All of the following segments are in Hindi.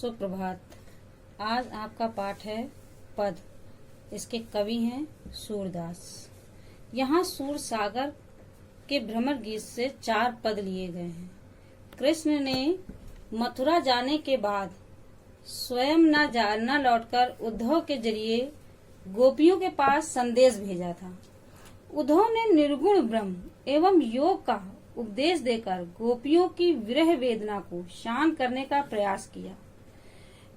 सुप्रभात। आज आपका पाठ है पद। इसके कवि हैं सूरदास। यहाँ सूर सागर के भ्रमर गीत से 4 पद लिए गए हैं। कृष्ण ने मथुरा जाने के बाद स्वयं न लौटकर उद्धव के जरिए गोपियों के पास संदेश भेजा था। उद्धव ने निर्गुण ब्रह्म एवं योग का उपदेश देकर गोपियों की विरह वेदना को शांत करने का प्रयास किया।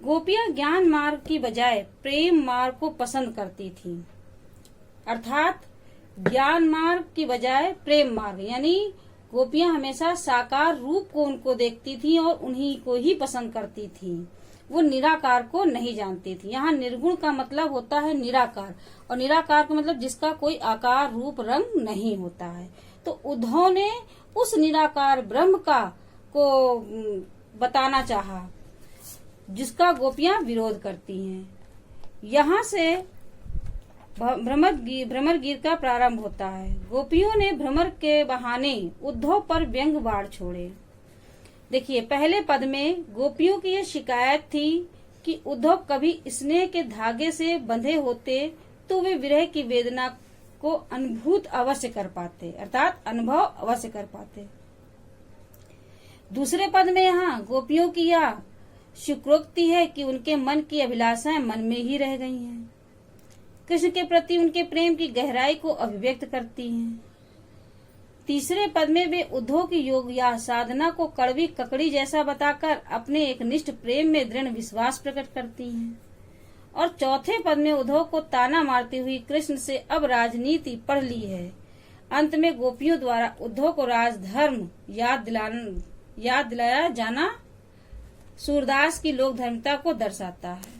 गोपियां ज्ञान मार्ग की बजाय प्रेम मार्ग को पसंद करती थीं, अर्थात ज्ञान मार्ग की बजाय प्रेम मार्ग, यानी गोपियां हमेशा साकार रूप को उनको देखती थीं और उन्हीं को ही पसंद करती थीं। वो निराकार को नहीं जानती थी। यहाँ निर्गुण का मतलब होता है निराकार, और निराकार का मतलब जिसका कोई आकार रूप रंग नहीं होता है। तो उद्धव ने उस निराकार ब्रह्म को बताना चाहा जिसका गोपियां विरोध करती हैं। यहाँ से भ्रमर गीत का प्रारंभ होता है। गोपियों ने भ्रमर के बहाने उद्धव पर व्यंग बाण छोड़े। देखिए, पहले पद में गोपियों की यह शिकायत थी कि उद्धव कभी स्नेह के धागे से बंधे होते तो वे विरह की वेदना को अनुभूत अवश्य कर पाते, अर्थात अनुभव अवश्य कर पाते। दूसरे पद में यहाँ गोपियों की यह शुक्रोक्ति है कि उनके मन की अभिलाषाएं मन में ही रह गई हैं। कृष्ण के प्रति उनके प्रेम की गहराई को अभिव्यक्त करती हैं। तीसरे पद में वे उद्धव की योग या साधना को कड़वी ककड़ी जैसा बताकर अपने एक निष्ठ प्रेम में दृढ़ विश्वास प्रकट करती हैं। और चौथे पद में उद्धव को ताना मारती हुई कृष्ण से अब राजनीति पढ़ ली है। अंत में गोपियों द्वारा उद्धव को राजधर्म याद दिलाया जाना सूरदास की लोक धर्मिता को दर्शाता है।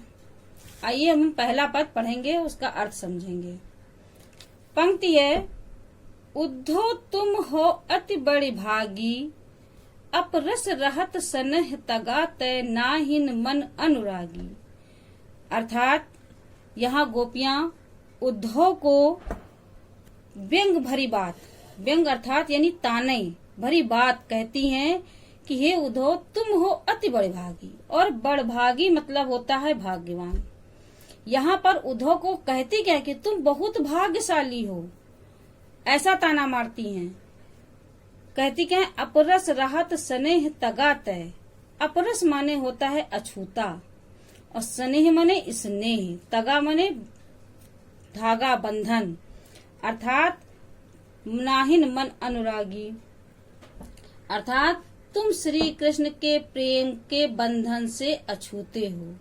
आइए हम पहला पद पढ़ेंगे, उसका अर्थ समझेंगे। पंक्ति है, उद्धव तुम हो अति बड़ी भागी, अपरस रहत सनह तगा तय नाहिन मन अनुरागी। अर्थात यहाँ गोपियां उद्धव को व्यंग भरी बात, व्यंग अर्थात यानी ताने भरी बात कहती हैं कि हे उद्धव तुम हो अति बड़े भागी, और बड़भागी मतलब होता है भाग्यवान। यहाँ पर उद्धव को कहती क्या कि तुम बहुत भाग्यशाली हो, ऐसा ताना मारती हैं। कहती क्या है, अपरस राहत स्नेह तगा तय। अपरस माने होता है अछूता, और स्नेह माने स्नेह, तगा माने धागा बंधन, अर्थात नाहिन मन अनुरागी। अर्थात तुम श्री कृष्ण के प्रेम के बंधन से अछूते हो,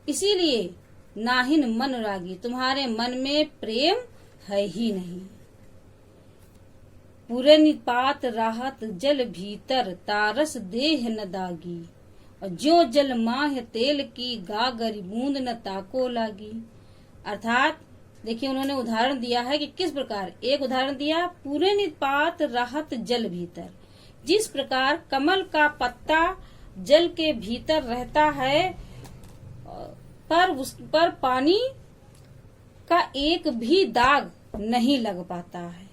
इसीलिए नाहिन मन अनुरागी, तुम्हारे मन में प्रेम है ही नहीं। पूरे निपात राहत जल भीतर तारस देह न दागी, और जो जल माह तेल की गागर बूंद न ताको लागी। अर्थात देखिए, उन्होंने उदाहरण दिया है कि किस प्रकार। एक उदाहरण दिया, पूरे निपात राहत जल भीतर, जिस प्रकार कमल का पत्ता जल के भीतर रहता है पर उस पर पानी का एक भी दाग नहीं लग पाता है।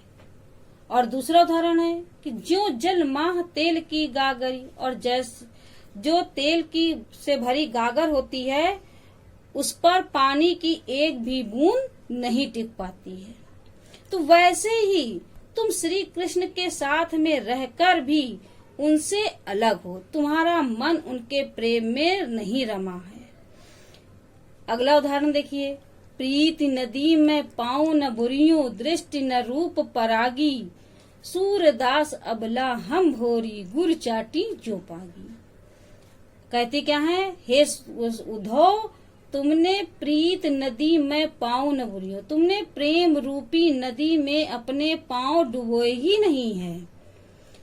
और दूसरा उदाहरण है कि जो जल माह तेल की गागरी, और जो तेल की से भरी गागर होती है उस पर पानी की एक भी बूंद नहीं टिक पाती है। तो वैसे ही तुम श्री कृष्ण के साथ में रहकर भी उनसे अलग हो, तुम्हारा मन उनके प्रेम में नहीं रमा है। अगला उदाहरण देखिए, प्रीति नदी में पाऊं न बुरियों, दृष्टि न रूप परागी, सूरदास अबला हम भोरी, गुर चाटी जो पागी। कहती क्या है, हे उद्धव तुमने प्रीत नदी में पांव न बुरियो, तुमने प्रेम रूपी नदी में अपने पांव डुबोए ही नहीं है।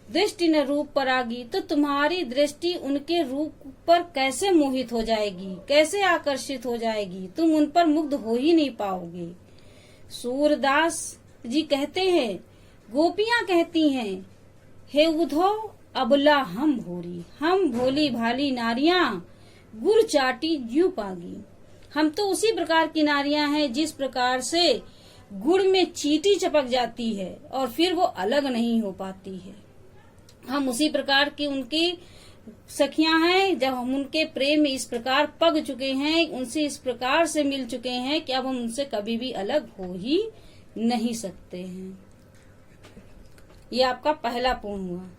दृष्टि न रूप परागी, तो तुम्हारी दृष्टि उनके रूप पर कैसे मोहित हो जाएगी, कैसे आकर्षित हो जाएगी, तुम उन पर मुग्ध हो ही नहीं पाओगे। सूरदास जी कहते हैं, गोपियां कहती हैं, हे उद्धव अबला हम भोरी, हम भोली भाली नारियां, गुर चाटी ज्यू पागी। हम तो उसी प्रकार की नारियां हैं जिस प्रकार से गुड़ में चींटी चपक जाती है और फिर वो अलग नहीं हो पाती है। हम उसी प्रकार की उनकी सखियां हैं, जब हम उनके प्रेम में इस प्रकार पग चुके हैं, उनसे इस प्रकार से मिल चुके हैं कि अब हम उनसे कभी भी अलग हो ही नहीं सकते हैं। ये आपका पहला पूर्ण हुआ।